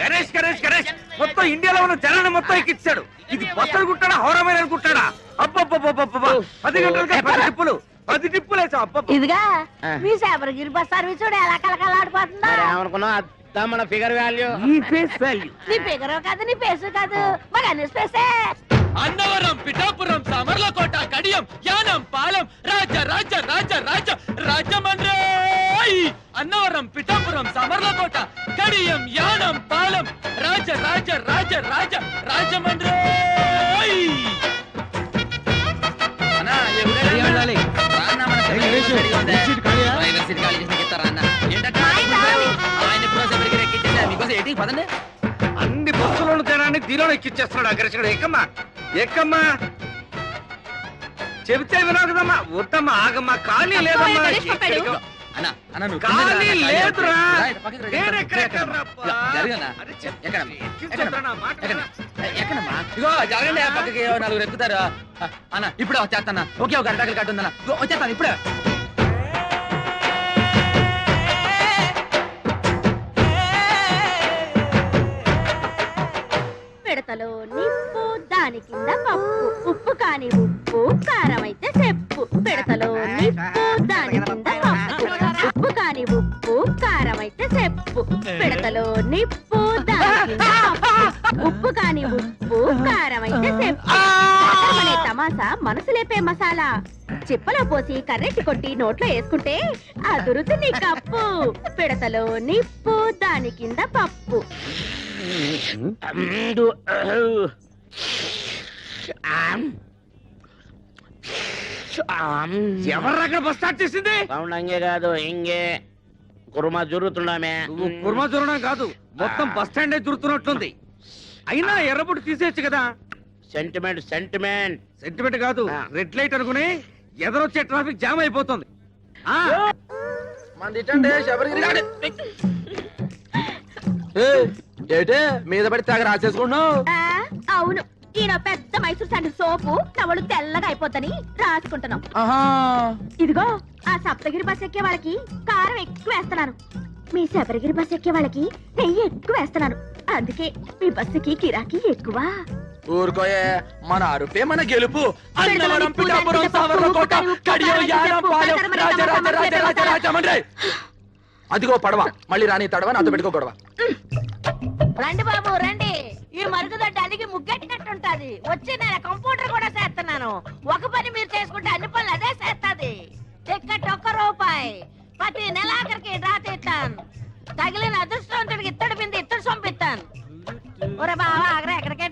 గణేష్ గణేష్ గణేష్ మొత్తం ఇండియాలో ఉన్న జనాన్ని మొత్తం ఎక్కించాడు. ఇది బస్సులు కుట్టాడా హౌరమైన అనుకుంటాడా? అబ్బబ్బబ్బబ్బబ్బా 10 గంటలకి 10 టిప్పులు 10 టిప్పులు వేసావు. అబ్బబ్బ ఇదిగా మీ శబరిగిరి బస్ సర్వీస్ ఎలా కలకలాడిపోతుందా? ఏమనుకున్నావు అత్త మన ఫిగర్ వాల్యూ ఈ ఫేస్ వాల్యూ నీ ఫిగర్ కాదు నీ ఫేస్ కాదు మరి అన్ని స్పేసే. అన్నవరం పిఠాపురం సామర్లకోట కడియం యానం పాలెం రాజ రాజ రాజ రాజ రాజమండ్రి. అన్నవరం పిఠాపురం సామర్లకోట కడియం యానం పాలెం రాజ రాజ రాజ రాజ రాజమండ్రి. అన్ని బస్సులను జనాన్ని దీనిలో ఎక్కిచ్చేస్తున్నాడు అగ్రసుడు. ఎక్కమ్మా ఎక్కమ్మా చెబితే వినవు కదమ్మా. వద్దమ్మా ఆగమ్మా ఖాళీ లేదమ్మా. ఖాళీ లేదురా. ఇగో జరగండి పక్కకి నలుగురు ఎక్కుతారు అన్న. ఇప్పుడే వచ్చేస్తాను. ఒకే ఒక అరటాకులు కట్టుందన్న వచ్చేస్తాను ఇప్పుడే. పిడతలో నిప్పు దాని కింద పప్పు ఉప్పు కాని ఉప్పు కారం అయితే చెప్పు. పిడతలో నిప్పు దాని కింద పప్పు ఉప్పు కాని ఉప్పు కారం అయితే చెప్పు. పిడతలో నిప్పు దాని కింద పప్పు ఉప్పు కాని ఉప్పు కారం అయితే చెప్పు. అనే తమాసా మనసు లేపే మసాలా చిప్పలో పోసి కర్రెట్టి కొట్టి నోట్లో వేసుకుంటే అదురుతు నీ కప్పు. పిడతలో నిప్పు దాని కింద పప్పు. ఎవర్రక్కడ బస్ స్టార్ట్ చేసింది? సౌండ్ అంగే కాదు ఇంగే కుర్మా జరుగుతుండమే. కుర్మా జరగడం కాదు మొత్తం బస్ స్టాండ్ జరుగుతున్నట్లుంది. అయినా ఎర్రబుట్టు తీసేయచ్చు కదా. సెంటిమెంట్ సెంటిమెంట్ సెంటిమెంట్ కాదు రెడ్ లైట్ అనుకుని ఎదరొచ్చే ట్రాఫిక్ జామ్ అయిపోతుంది. ఏటే మీద పడి తెగ రాసేసుకుంటున్నావు? అవును ఈయన పెద్ద మైసూర్ శాండిల్ సోపు నవలు తెల్లగా అయిపోతని రాసుకుంటున్నాం. ఇదిగో ఆ సప్తగిరి బస్ ఎక్కే వాళ్ళకి కారం ఎక్కువ వేస్తున్నాను. మీ శబరిగిరి బస్ ఎక్కే వాళ్ళకి నెయ్యి ఎక్కువ వేస్తున్నాను. అందుకే మీ బస్సుకి కిరాకీ ఎక్కువ. ఊరుకోయే మన అరుపే మన గెలుపు. అన్నవరం పిఠాపురం సామర్లకోట కడియం యానం పాలెం రాజ రాజ రాజ రాజ రాజమండ్రి. అదిగో పడవ మళ్ళీ రాని తడవ నాతో పెట్టుకో గొడవ. రండి బాబు రండి. ఈ మరుగుదొడ్డి అలిగి ముగ్గెట్టినట్టుంటది. వచ్చి నేను కంప్యూటర్ కూడా చేస్తున్నాను. ఒక పని మీరు చేసుకుంటే అన్ని పనులు అదే చేస్తాది. టికెట్ ₹1 ప్రతి నెలాఖరికి డ్రా తీస్తాను. తగిలిన అదృష్టవంతుడికి ఇత్తడి బింది ఇత్తడి సొంపిస్తాను. ఒరే బావా ఆగరా ఎక్కడికే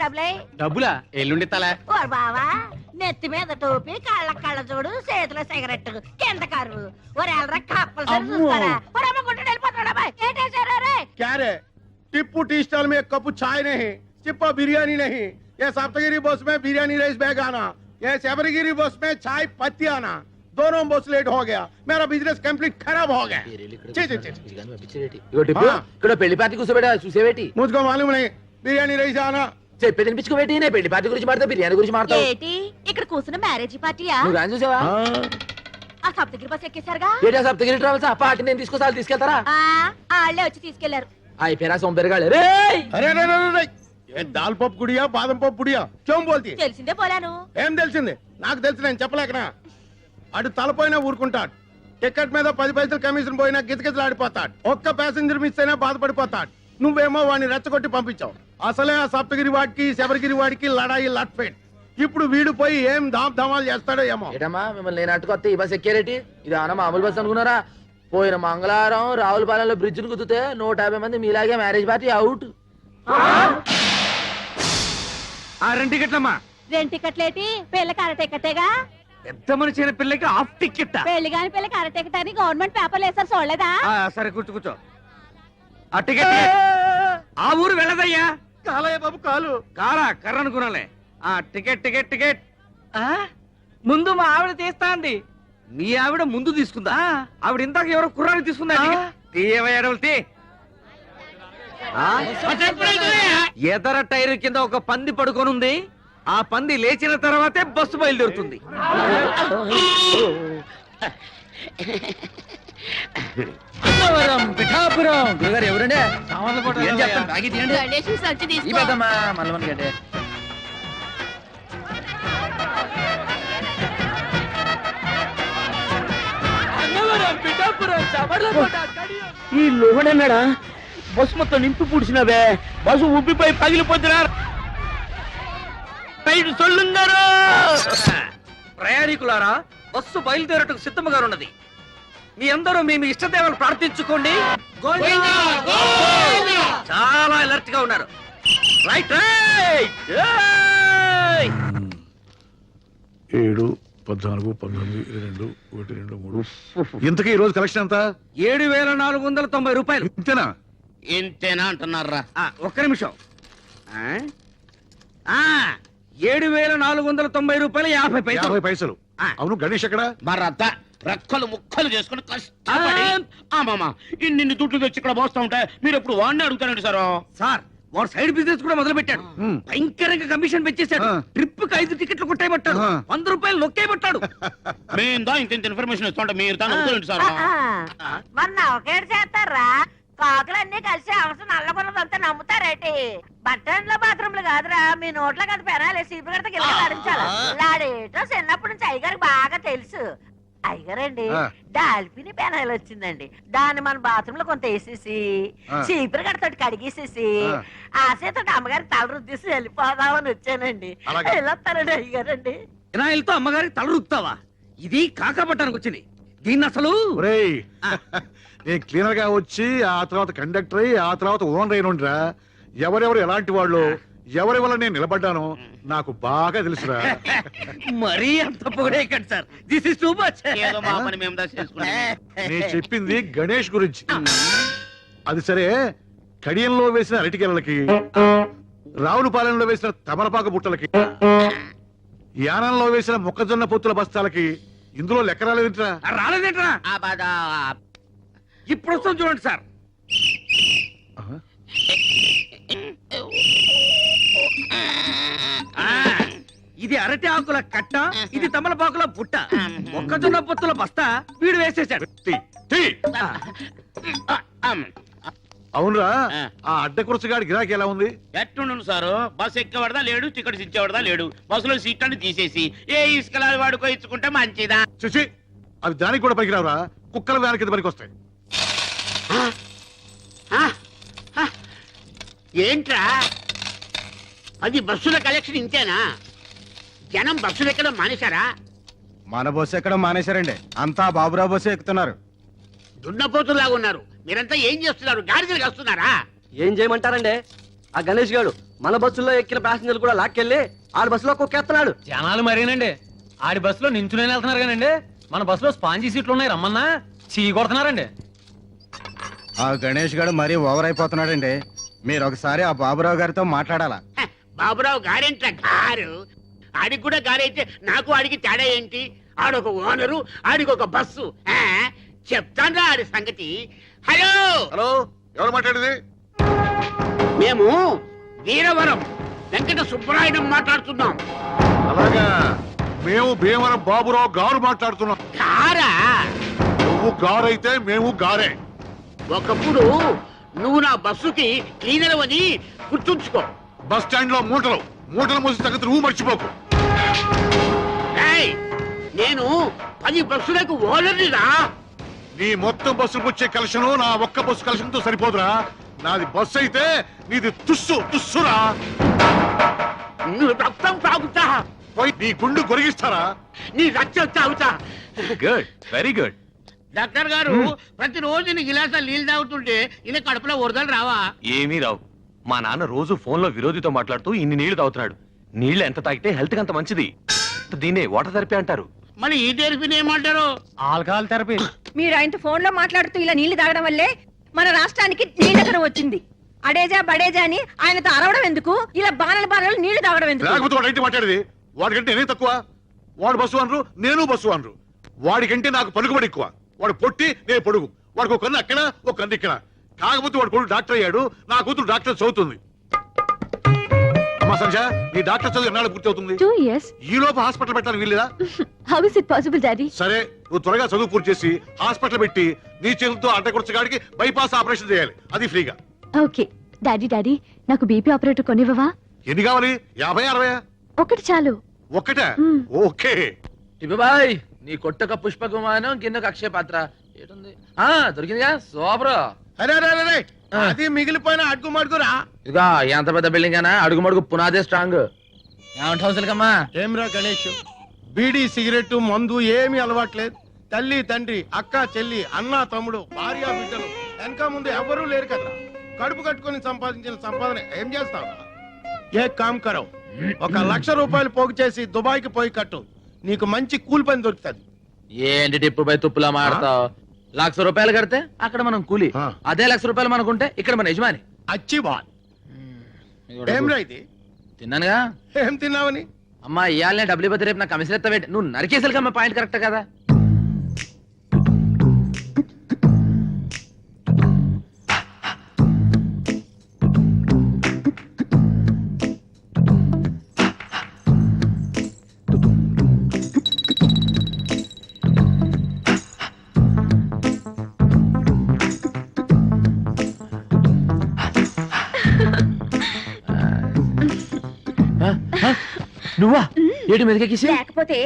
డబ్బులా ఎల్లుండి తలా. ఓ బావా నెత్తి మీద టోపీ కళ్ళ కళ్ళ చూడు చేతిలో సిగరెట్ కింద కరువు. ఒరే ఎల్రా కప్పలు చూస్తారా? వెళ్ళిపోతాడా బాయ్ ఏంటేసారా రే? क्या रे टिप्पू टी स्टॉल में 1 कप चाय नहीं, चिप्पा बिरयानी नहीं, ये सप्तगिरी बस में बिरयानी राइस बैग आना, ये शबरीगिरी बस में चाय पत्ती आना, दोनों बस लेट हो गया, मेरा बिजनेस कंप्लीट खराब हो गया. ఇక్కడ పెళ్లి పార్టీ కూర్చోబెట్టా చూసేవేటి? मुझको मालूम नहीं, बिरयानी राइस आना. చెప్పే తినిపించుకోబెట్టి నేను పెళ్లి పార్టీ గురించి మాట్లాడతా బిర్యానీ గురించి మాట్లాడతావు. ఏంటి ఇక్కడ కూర్చున్న మ్యారేజ్ పార్టీయా? నువ్వు రాని చూసావా? ఆ సప్తగిరి బస్ ఎక్కేశారుగా? ఏటా సప్తగిరి ట్రావెల్స్ ఆ పార్టీ నేను తీసుకొస్తా తీసుకెళ్తారా? వాళ్ళే వచ్చి తీసుకెళ్లారు. అయిపోయినా సొంపెరగాళ్ళు. రే अरे अरे अरे ये दाल पप गुड़िया बादम पप गुड़िया क्यों बोलती है? తెలిసిందే పోలాను. ఏం తెలిసింది? నాకు తెలిసి నేను చెప్పలేకనా. అటు తలపోయినా ఊరుకుంటాడు. టికెట్ మీద 10 పైసలు కమిషన్ పోయినా గిజగిజలాడిపోతాడు. ఒక్క ప్యాసింజర్ మిస్ అయినా బాధపడిపోతాడు. నువ్వేమో వాడిని రెచ్చగొట్టి పంపించావు. అసలే ఆ సప్తగిరి వాడికి శబరిగిరి వాడికి లడాయి లట్ఫెట్. ఇప్పుడు వీడు పోయి ఏం ధామాలు చేస్తాడో ఏమో. ఏటమ్మా మిమ్మల్ని నేను అట్టుకొస్తే ఈ బస్ ఎక్కారేటి? ఇది అన్న మామూలు బస్ అనుకున్నారా? పోయిన మంగళవారం రావులపాలెంలో బ్రిడ్జ్ ను కుదితే 150 మంది మీలాగే మ్యారేజ్ పార్టీ అవుట్. 2 టికెట్లమ్మా. 2 టికెట్లేటి? పిల్లకి అర టికెటేగా. పెద్ద మనిషి అయిన పిల్లకి హాఫ్ టికెట్. పెళ్లి కాని పిల్లకి అర టికెట్ అని గవర్నమెంట్ పేపర్లు వేసారు చూడలేదా? సరే కూర్చో కూర్చో. ఆ టికెట్ ఆ ఊరు వెళ్ళదయ్యా. కాలయ్య బాబు కాలు కారా కర్ర అనుకున్నాలే. Ticket ticket ticket. ముందు మా ఆవిడ తీస్తాంది. మీ ఆవిడ ముందు తీసుకుందా? ఆవిడ ఇందాక ఎవరో కుర్రాన్ని తీసుకుందా? తీయవయ్యాడవులు ఎదర టైర్ కింద ఒక పంది పడుకొని ఉంది. ఆ పంది లేచిన తర్వాతే బస్సు బయలుదేరుతుంది. అన్నవరం పిఠాపురం గురుగారు ఎవరండి ఏం చెప్తాను బాగా తీయండి గణేష్ సంచి ఈ తీసుకో పెద్దమ్మా మల్లవన్ గడ్డే అన్నవరం పిఠాపురం చమర్లకోట ఈ లోహడన్నాడా బస్సు మొత్తం నింపి పూడ్చినవే బస్సు ఉబ్బిపోయి పగిలిపోతున్నా సొల్లుంగారు ప్రయాణికులారా బస్సు బయలుదేరటకు సిద్ధముగా ఉన్నది. మీ అందరూ మీ ఇష్టదేవాలు ప్రార్థించుకోండి. చాలా అలర్ట్ గా ఉన్నారు. Right right 7, 14, 19, 22, 1, 2, 3. ఇంతకీ ఈ రోజు కలెక్షన్ ఎంత? 7,490 రూపాయలు. ఇంతేనా? ఇంతేనా అంటున్నారా? ఒక్క నిమిషం. 7,490 రూపాయలు 50 పైసలు. 50 పైసలు. అవును, గణేష్ ఎక్కడ? మరత రెక్కలు ముక్కలు చేసుకుని కష్టపడి మామ ఇన్ని దుడ్లు తెచ్చి ఇక్కడ మోస్తా ఉంటే మీరు ఎప్పుడు వాడిని అడుగుతారండి సార్. సార్ వాడు సైడ్ బిజినెస్ కూడా మొదలు పెట్టాడు. భయంకరంగా కమిషన్ పెంచేశాడు. ట్రిప్ కి 5 టికెట్లు కొట్టేయబట్టాడు. 100 రూపాయలు నొక్కేయబట్టాడు. మేము ఇంత ఇన్ఫర్మేషన్ ఇస్తుంటే మీరు దాన్ని అడుగుతారండి సార్. మొన్న ఒకేడు చేస్తారా? కాకులన్నీ కలిసి అవసరం నల్లబుర్రదంతా నమ్ముతారేటి? బట్టన్ల బాత్రూమ్లు కాదురా, మీ నోట్లో కదా పెనాలి సీపు గడత గిల్ల ఆడించాలి. లాడేటో చిన్నప్పటి నుంచి అయ్యగారికి బాగా తెలుసు. అయ్యగారండి డాల్ఫిని పెనాయిల్ వచ్చిందండి. దాన్ని మన బాత్రూమ్ లో కొంత వేసేసి చీపురు గడతోటి కడిగేసేసి ఆశతో అమ్మగారి తల రుద్దేసి వెళ్ళిపోదామని వచ్చానండి. వెళ్ళొస్తానండి అయ్యగారండి. వినాయలతో అమ్మగారికి తల రుక్తావా? ఇది కాకపట్టడానికి వచ్చింది. దీన్ని అసలు ఒరేయ్, నేను క్లీనర్ గా వచ్చి ఆ తర్వాత కండక్టర్ అయ్యి ఆ తర్వాత ఓనర్ అయినా ఎవరెవరు ఎలాంటి వాళ్ళు ఎవరి వల్ల నేను నిలబడ్డాను నాకు బాగా తెలుసురా. మరీ అంత పొగడే కదా sir. This is too much. ఏదో మా పని మేము చేసుకుంటాం. నేను చెప్పింది గణేష్ గురించి. అది సరే, కడియంలో వేసిన అరటికెలకి, రావులపాలెంలో వేసిన తమలపాకు బుట్టలకి, యానంలో వేసిన మొక్కజొన్న పొత్తుల బస్తాలకి ఇందులో లెక్క రాలేదంటరా? రాలేదేంట్రా? ఇప్పుడు వస్తుంది చూడండి సార్. ఇది అరటి ఆకుల కట్ట, ఇది తమలపాకుల బుట్ట, మొక్కజొన్న పొత్తుల బస్తా వీడు వేసేసాడు. అవునరా, ఆ అడ్డ కురసగాడి గిరాకీ ఎలా ఉంది? ఎట్టుండు సారు? బస్ ఎక్కేవాడదా లేడు, టికెట్స్ ఇచ్చేవాడదా లేడు. బస్సులో సీట్లను తీసేసి ఏ ఇసుకలా వాడుకో ఇచ్చుకుంటే మంచిదా? చూసి అవి దానికి కూడా పనికిరావురా, కుక్కల వ్యాన్ కింద పనికి వస్తాయి. ఏంట్రా అది బస్సుల కలెక్షన్ ఇంతేనా? జనం బస్సులు ఎక్కడం మానేశారా? మన బస్సు ఎక్కడం మానేశారండి, అంతా బాబురావు బస్సు ఎక్కుతున్నారు. దున్నపోతులాగా ఉన్నారు. మీరంతా ఏం చేస్తున్నారు? గాడిదలు వస్తున్నారా? ఏం చేయమంటారండి? ఆ గణేష్ గారు మన బస్సులో ఎక్కిన ప్యాసింజర్లు కూడా లాక్కెళ్ళి ఆడి బస్సులో కుక్కేస్తున్నాడు. జనాలు మరేనండి, ఆడి బస్సులో నించునే వెళ్తున్నారు కానండి, మన బస్సులో స్పాంజీ సీట్లు ఉన్నాయి రమ్మన్నా చీ కొడుతున్నారండి. ఆ గణేష్ గారు మరీ ఓవర్ అయిపోతున్నాడండి. మీరు ఒకసారి ఆ బాబురావు గారితో మాట్లాడాలా? బాబురావు గారేంట గారు? ఆడికి కూడా గారైతే నాకు ఆడికి తేడా ఏంటి? ఆడొక ఓనరు, ఆడికి ఒక బస్సు. చెప్తాను ఆడి సంగతి. హలో హలో, ఎవరు మాట్లాడేది? మేము వీరవరం వెంకట సుబ్బరాయుడు మాట్లాడుతున్నాం. అలాగా, మేము భీమవరం బాబురావు గారు మాట్లాడుతున్నాం. గారా? నువ్వు గారైతే మేము గారే. ఒకప్పుడు నువ్వు నా బస్సుకి క్లీనర్ అని గుర్తుంచుకో. బస్ స్టాండ్ లో మూటలు మోసి తగ్గదు, నువ్వు మర్చిపోకు. నేను 10 బస్సులకు ఓనర్నిరా. నీ మొత్తం బస్సులకు వచ్చే కలెక్షన్ నా ఒక్క బస్సు కలెక్షన్ తో సరిపోదురా. నాది బస్సు అయితే నీది తుస్సురా. నువ్వు రక్తం తాగుతా, పోయి నీ గుండు కొరిగిస్తారా? నీ రక్తం తాగుతా. Good, very good. డాక్టర్ గారు, ప్రతిరోజు నీ గిలాసా నీళ్ళు తాగుతుంటే ఇలా కడుపులో వరదలు రావా? ఏమీ రావు. మా నాన్న రోజు ఫోన్ లో విరోధితో మాట్లాడుతూ ఇన్ని నీళ్లు తాగుతున్నాడు. నీళ్లు ఎంత తాగితే హెల్త్ కి అంత మంచిది. దీన్నే వాటర్ థెరపీ అంటారు. మరి ఈ థెరపీని ఏమంటారు? Alcohol therapy. మీరు ఆయనతో ఫోన్ లో మాట్లాడుతూ ఇలా నీళ్లు తాగడం వల్లే మన రాష్ట్రానికి నీళ్ళకరం వచ్చింది. అడేజా బడేజా అని ఆయనతో అరవడం ఎందుకు? ఇలా బాణలు నీళ్లు తాగడం ఎందుకు? లేకపోతే వాడు ఏంటి మాట్లాడేది? వాడికంటే నేనే తక్కువ? వాడు బస్సు అనరు, నేను బస్సు అనరు. వాడికంటే నాకు పలుకుబడి ఎక్కువ. వాడు పొట్టి, నేను పొడుగు. వాడికి ఒక కన్ను అక్కడ, ఒక కన్ను ఇక్కడ. కాకపోతే వాడు కొడుకు డాక్టర్ అయ్యాడు, నా కూతురు డాక్టర్ చదువుతుంది. అమ్మా సంజ నీ డాక్టర్ చదువు ఎన్నాళ్ళు పూర్తి అవుతుంది 2 years. ఈ లోపు హాస్పిటల్ పెట్టాలని వీల్లేదా? How is it possible, Daddy? సరే నువ్వు త్వరగా చదువు పూర్తి చేసి హాస్పిటల్ పెట్టి నీ చేతులతో అడ్డకొచ్చగాడికి బైపాస్ ఆపరేషన్ చేయాలి, అది ఫ్రీగా. Okay. డాడీ నాకు బీపీ ఆపరేటర్ కొనివ్వవా? ఎన్ని కావాలి? 50, 60? ఒకటి చాలు. ఒక్కటే? ఓకే. బాయ్ నీ కొట్టక పుష్ప విమానం కిందకు అక్షయ పాత్ర ఏటుంది దొరికిందిగా సూపర్. అరే అరే అరే అది మిగిలిపోయిన అడుగు మడుగురా. ఇదిగా ఎంత పెద్ద బిల్డింగ్ అయినా అడుగు మడుగు పునాదే స్ట్రాంగ్. ఏమంటావు సిలకమ్మా? ఏమ్రా గణేష్, బీడీ సిగరెట్ మందు ఏమీ అలవాట్లేదు. తల్లి తండ్రి అక్క చెల్లి అన్న తమ్ముడు భార్య బిడ్డలు వెనక ముందు ఎవరూ లేరు కదా. కడుపు కట్టుకొని సంపాదించిన సంపాదన ఏం చేస్తావు? ఏ కామ్ కరో, 1,00,000 రూపాయలు పోగు చేసి దుబాయ్కి పోయి కట్టు, నీకు మంచి కూలి పని దొరుకుతుంది. ఏంటి టిప్పు పై తుప్పులా మాడతావు? 1,00,000 రూపాయలు కడితే అక్కడ మనం కూలి, అదే 1,00,000 రూపాయలు మనకుంటే ఇక్కడ మన యజమాని. అచ్చి బాల్. ఏమ్రా ఇది? తిన్నానుగా. ఏం తిన్నావని? అమ్మా ఇయాలనే డబ్బులు ఇవ్వతే రేపు నాకు కమిషన్ ఎత్తావేంటి? నువ్వు నరికేసరికమ్మా, పాయింట్ కరెక్ట్ కదా. నువ్వా ఏడు మీదకేసి? లేకపోతే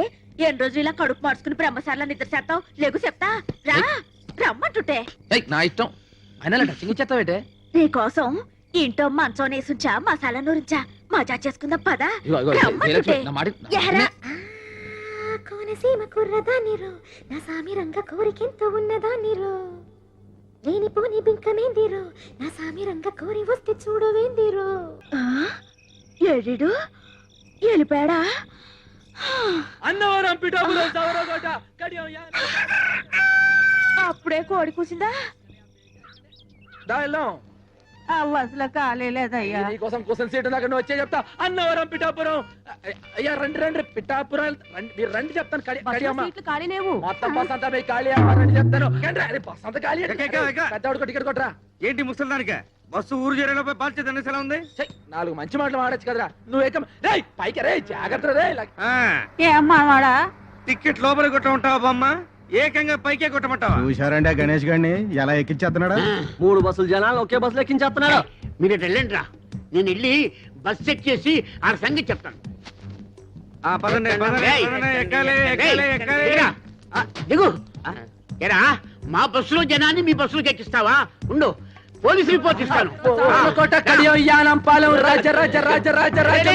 ఎన్ని రోజులు ఇలా కడుపు మార్చుకుని బ్రహ్మసార్ల నిద్ర చేస్తావు? లేకు చెప్తా రా, రమ్మంటుంటే. నా ఇష్టం అయినా టచింగ్ ఇచ్చేస్తావేటే? నీ కోసం ఇంట్లో మంచం నేసుంచా, మసాలా నూరించా, మజా చేసుకుందాం పదా. రమ్మంటుంటే. ఎహరా. కోనసీమ కుర్రదానిరో, నా సామి రంగ కోరికెంతో ఉన్నదానిరో, లేని పోని బింకమేందిరో, నా సామి రంగ కోరి వస్తే చూడవేందిరో. ఏడు వెళ్ళిపోయాడా? అన్నవరం పిఠాపురం సవరకోట అప్పుడే కోడి కూసిందా? అసలు ఖాళీ లేదయ్యా. నీకోసం కూర్చొని సీటు దాకా నువ్వు వచ్చే చెప్తా. అన్నవరం పిఠాపురం. అయ్యా రండి రండి పిఠాపురం మీరు రండి చెప్తాను. మొత్తం బస్ అంతా పోయి ఖాళీ రండి చెప్తాను. బస్ అంతా ఖాళీ. పెద్దవాడికి టికెట్ కొట్టరా. ఏంటి ముసలిదానిక బస్సు ఊరు చేరేలోపై బాధ్యత ఎలా ఉంది? 4 మంచి మాటలు మాడచ్చు కదరా. నువ్వు ఏకం రే పైకి రే జాగ్రత్త రే. ఏమ్మా టికెట్ లోపల కొట్ట ఉంటావా బామ్మ? ఏకంగా పైకే కొట్టమంటావా? చూశారండి ఆ గణేష్ గారిని ఎలా ఎక్కించేస్తున్నాడా? 3 బస్సులు జనాలు ఒకే బస్సులో ఎక్కించేస్తున్నాడు. మీరు వెళ్ళండి రా, నేను వెళ్ళి బస్ చెక్ చేసి ఆ సంగతి చెప్తాను. దిగు. ఎరా మా బస్సులో జనాన్ని మీ బస్సులోకి ఎక్కిస్తావా? ఉండు, పోలీసు రిపోర్ట్ ఇస్తాను. రాజ రాజ రాజ రాజ రాజ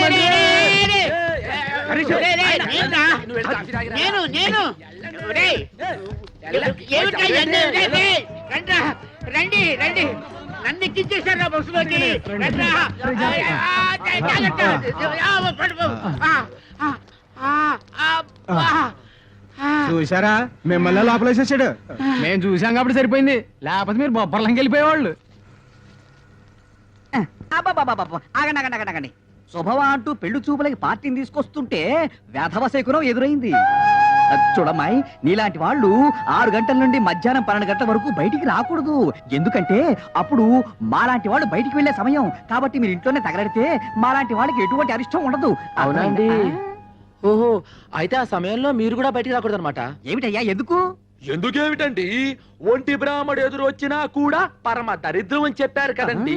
నేను రండి రండి, నన్ను ఎక్కించేశారు నా బస్సులోకి. చూసారా మిమ్మల్ని లోపలేసేసాడు. మేము చూసాం కాబట్టి సరిపోయింది, లేకపోతే మీరు బొబ్బర్లంకి వెళ్ళిపోయేవాళ్ళు. ఆగండి. శుభవా అంటూ పెళ్లి చూపులకి పార్టీని తీసుకొస్తుంటే వేధవ శకునం ఎదురైంది. చూడమ్మాయి, నీలాంటి వాళ్ళు 6 గంటల నుండి మధ్యాహ్నం 12 గంటల వరకు బయటికి రాకూడదు. ఎందుకంటే అప్పుడు మాలాంటి వాళ్ళు బయటికి వెళ్లే సమయం. కాబట్టి మీరు ఇంట్లోనే తగలడితే మాలాంటి వాళ్ళకి ఎటువంటి అరిష్టం ఉండదు. అవునండి. ఓహో, అయితే ఆ సమయంలో మీరు కూడా బయటికి రాకూడదు అనమాట. ఏమిటయ్యా ఎందుకు? ఎందుకేమిటండి, ఒంటి బ్రాహ్మడు ఎదురు వచ్చినా కూడా పరమ దరిద్రం అని చెప్పారు కదండి.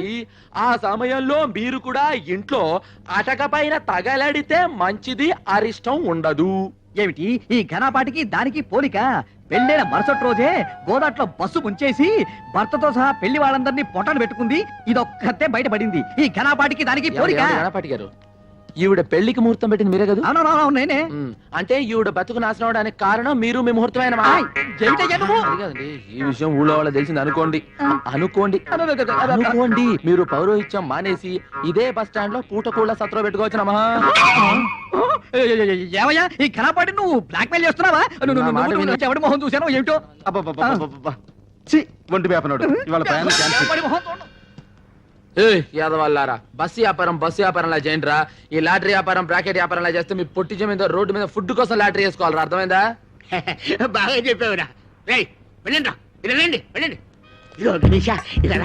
ఆ సమయంలో మీరు కూడా ఇంట్లో అటక పైన తగలడితే మంచిది, అరిష్టం ఉండదు. ఏమిటి ఈ ఘనపాటికి దానికి పోలిక? పెళ్ళైన మరుసటి రోజే గోదాట్లో బస్సు ముంచేసి భర్తతో సహా పెళ్లి వాళ్ళందరినీ పొట్టలు పెట్టుకుంది. ఇదొక్కతే బయటపడింది. ఈ ఘనపాటికి దానికి పోలిక. గణపాటి గారు, ఈవిడ పెళ్లికి ముహూర్తం పెట్టింది మీరే కదా? అవునవును నేనే. అంటే ఈవిడ బతుకు నాశనం అవడానికి కారణం మీరు, మీ ముహూర్తమైన ఈ విషయం ఊళ్ళో వాళ్ళ తెలిసింది అనుకోండి. అనుకోండి మీరు పౌరోహిత్యం మానేసి ఇదే బస్ స్టాండ్ లో పూటకూళ్ళ సత్రం పెట్టుకోవచ్చునమ్మా. ఏమయ్యా ఈ ఘనపాటి నువ్వు బ్లాక్ మెయిల్ చేస్తున్నావా? ఎవడి మొహం చూసానో ఏమిటో. ఒంటి వేపనాడు ఇవాళ ప్రయాణం క్యాన్సిల్. యాదవల్లారా, బస్సు వ్యాపారంలా చేయండిరా. ఈ లాటరీ వ్యాపారం, బ్రాకెట్ వ్యాపారంలా చేస్తే మీ పొట్టి జమీందో రోడ్డు మీద ఫుడ్ కోసం లాటరీ వేసుకోవాలరా. అర్థమైందా? బాగా చెప్పావురా. రేయ్ వెళ్ళండి, వెళ్ళండి. ఇదో గణేష, ఇలా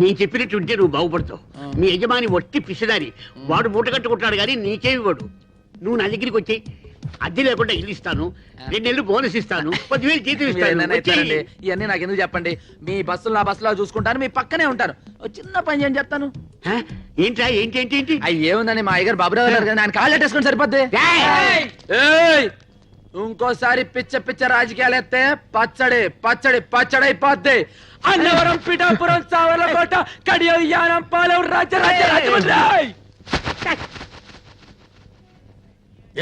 నేను చెప్పినట్టు ఉంటే నువ్వు బాగుపడతావు. మీ యజమాని వట్టి పిసిదారి, వాడు మూట కట్టుకుంటాడు కానీ నీకేమి వాడు. నువ్వు నా దగ్గరికి వచ్చి అద్దె లేకుండా ఇల్లు ఇస్తాను, 2 నెలలు బోనస్ ఇస్తాను, 10,000 జీతం ఇస్తాను. వచ్చేయ్. ఇవన్నీ నాకు ఎందుకు చెప్పండి. మీ బస్సులు నా బస్సులో చూసుకుంటాను, మీ పక్కనే ఉంటాను. ఓ చిన్న పని చేయని చెప్తాను. హ? ఏంట్రా ఏంటి ఏంటి ఏంటి? అయ్యి ఏముందని మా అయ్యగారు బాబురావు గారు కదా, ఆయన కాళ్ళు వేసుకొని సరిపోద్ది. ఏయ్! ఏయ్! ఇంకోసారి పిచ్చ రాజకీయాలు ఎత్తే పచ్చడి పచ్చడి పచ్చడి అయిపోద్ది. అన్నవరం, పిఠాపురం, సావర్లకోట, కడియం, యానం, పాలెం, రాజమండ్రి.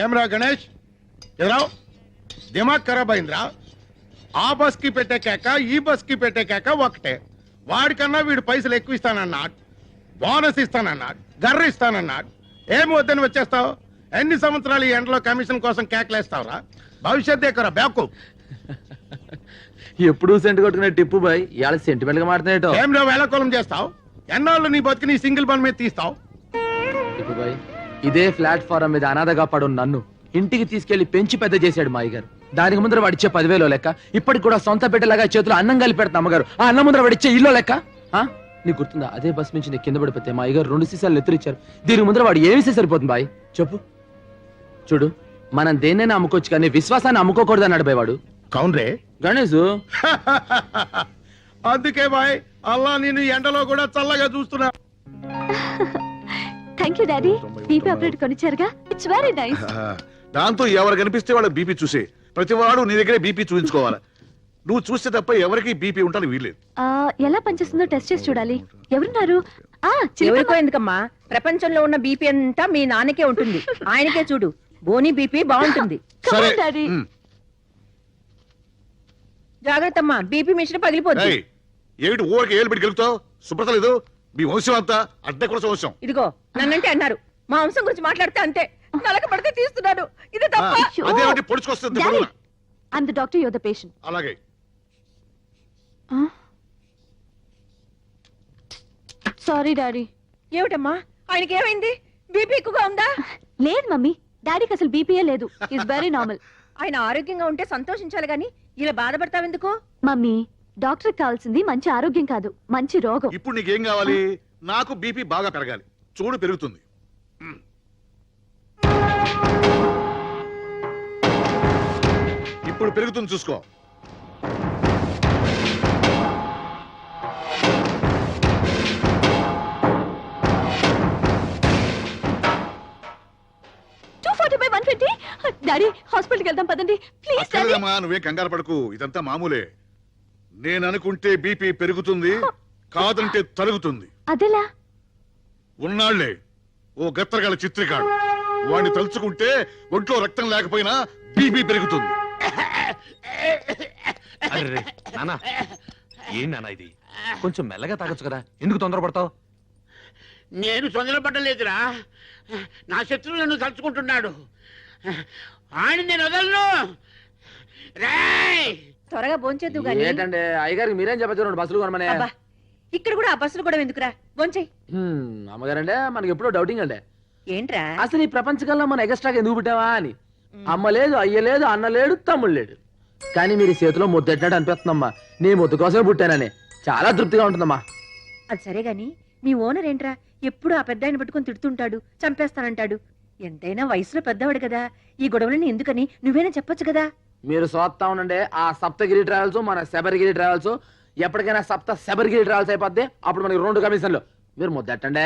ఏమ్రా గణేష్, ఎదురావు దిమాగ్ ఖరాబ్ అయిందిరా. ఆ బస్ కి పెట్టే కేక, ఈ బస్ కి పెట్టే కేక ఒకటే. వాడికన్నా వీడు పైసలు ఎక్కువ ఇస్తానన్నాడు, బోనస్ ఇస్తానన్నాడు, గర్ర ఇస్తానన్నాడు. ఏమి వద్దని వచ్చేస్తావు? ఎన్ని సంవత్సరాలు ఈ ఎండలో కమిషన్ కోసం కేకలేస్తావురా? భవిష్యత్ ఎక్కరా బ్యాకు. ఎప్పుడు సెంట్ కొట్టుకునే టిప్పు బాయ్ ఇవాళ సెంటిమెంట్ గా మాట్లాడేటో. ఏం నువ్వు వేళకోళం చేస్తావు? ఎన్నాళ్ళు నీ బతికి నీ సింగిల్ పని మీద తీస్తావు? టిప్పు బాయ్, ఇదే ప్లాట్ఫారం మీద అనాథగా పడు నన్ను ఇంటికి తీసుకెళ్లి పెంచి పెద్ద చేశాడు మా అయ్యగారు. దానికి ముందర వాడిచ్చే 10,000 లెక్క, ఇప్పటికి కూడా సొంత బిడ్డలాగా చేతులు అన్నం కలిపి పెడతా అమ్మగారు. ఆ అన్నం ముందర వాడిచ్చే ఇల్లు లెక్క. నీకు గుర్తుందా? అదే బస్ నుంచి నేను కింద పడిపోతే మా అయ్యగారు 2 సీసాలు ఎత్తురిచ్చారు. దీనికి ముందర వాడు ఏమి సరిపోతుంది బాయ్ చెప్పు. చూడు, మనం దేన్నైనా అమ్ముకోవచ్చు కానీ విశ్వాసాన్ని అమ్ముకోకూడదు అన్నాడు బాయ్ వాడు. కౌన్రే గణేష్. అందుకే బాయ్ అల్లా నేను ఎండలో కూడా చల్లగా చూస్తున్నా. Thank you daddy. బీపీ ఆపరేట్ కొనిచ్చారుగా, ఇట్స్ వెరీ నైస్. దాంతో ఎవరు కనిపిస్తే వాళ్ళ బీపీ చూసే ప్రతి వాడు నీ దగ్గరే బీపీ చూపించుకోవాలి. నువ్వు చూస్తే తప్ప ఎవరికి బీపీ ఉంటాను వీల్లేదు. ఎలా పనిచేస్తుందో టెస్ట్ చేసి చూడాలి. ఎవరున్నారు? ఎవరికో ఎందుకమ్మా, ప్రపంచంలో ఉన్న బీపీ అంతా మీ నాన్నకే ఉంటుంది. ఆయనకే చూడు, బోని బీపీ బాగుంటుంది. సరే. డాడీ. జాగ్రత్త అమ్మా, బీపీ మిషన్ పగిలిపోద్ది. ఏయ్, ఏమిటి ఊరికి ఏళ్ళు పెట్టి గెలుగుతావు? శుభ్రత లేదు. మీ వంశం అంతా అడ్డ కూడా వంశం. ఇదిగో నన్నంటే అన్నారు, మా వంశం గురించి మాట్లాడితే అంతే. నలక పడితే తీస్తున్నాడు, ఇది తప్ప. అదేమిటి పొడుచుకొస్తుంది పొడుగున? I'm the doctor, your the patient. అలాగే. Sorry daddy. ఏమిటమ్మా, ఆయనకి ఏమైంది? బీపీ ఎక్కువగా ఉందా? లేదు మమ్మీ, డాడీకి అసలు బీపీయే లేదు. It's very normal. ఆయన ఆరోగ్యంగా ఉంటే సంతోషించాలి గాని ఇలా బాధపడతావెందుకు? మమ్మీ, డాక్టర్ కావాల్సింది మంచి ఆరోగ్యం కాదు, మంచి రోగం. ఇప్పుడు నీకేం కావాలి? నాకు బీపీ బాగా పెరగాలి. చూడు పెరుగుతుంది. ఇప్పుడు పెరుగుతుంది చూసుకో. డాడీ, హాస్పిటల్కి వెళ్దాం పదండి ప్లీజ్. అక్కర్లేదమ్మా, నువ్వే కంగారు పడకు. ఇదంతా మామూలే. నేను అనుకుంటే బీపీ పెరుగుతుంది, కాదంటే తరుగుతుంది. అదెలా? ఉన్నాళ్లే ఓ గత్తరగల చిత్రికాడు, వాడిని తలుచుకుంటే ఒంట్లో రక్తం లేకపోయినా బీపీ పెరుగుతుంది. అరే నానా, ఏం నానా ఇది? కొంచెం మెల్లగా తాగొచ్చు కదా, ఎందుకు తొందరపడతావు? నేను తొందరపడలేదురా, నా శత్రువు నన్ను తలుచుకుంటున్నాడు. ఆయన నేను వదలను. రేయ్, త్వరగా భోంచేద్దు గాని. ఏంటంటే అయ్యగారికి మీరేం చెప్పచ్చు? 2 బస్సులు కొనమనే. అబ్బా, ఇక్కడ కూడా ఆ బస్సులు కూడా ఎందుకురా, భోంచేయ్. అమ్మగారంటే మనకి ఎప్పుడో డౌటింగ్ అంటే ఏంట్రా అసలు ఈ ప్రపంచకంలో మనం ఎక్స్ట్రాగా ఎందుకు పుట్టావా అని. అమ్మ లేదు, అయ్య లేదు, అన్న లేడు, తమ్ముడు లేడు, కానీ మీరు చేతిలో ముద్దెట్టినట్టు అనిపిస్తుందమ్మా. నీ ముద్దు కోసమే పుట్టానని చాలా తృప్తిగా ఉంటుందమ్మా. అది సరే గాని, మీ ఓనర్ ఏంట్రా ఎప్పుడు ఆ పెద్ద ఆయన పట్టుకుని తిడుతుంటాడు, చంపేస్తానంటాడు. ఎంతైనా వయసులో పెద్దవాడు కదా, ఈ గొడవలని ఎందుకని నువ్వేనా చెప్పొచ్చు కదా. మీరు చూస్తా ఉండండి, ఆ సప్తగిరి ట్రావెల్స్ మన శబరిగిరి ట్రావెల్స్ ఎప్పటికైనా శబరిగిరి ట్రావెల్స్ అయిపోద్ది. అప్పుడు మనకి 2 కమిషన్లు. మీరు ముద్దెట్టండి.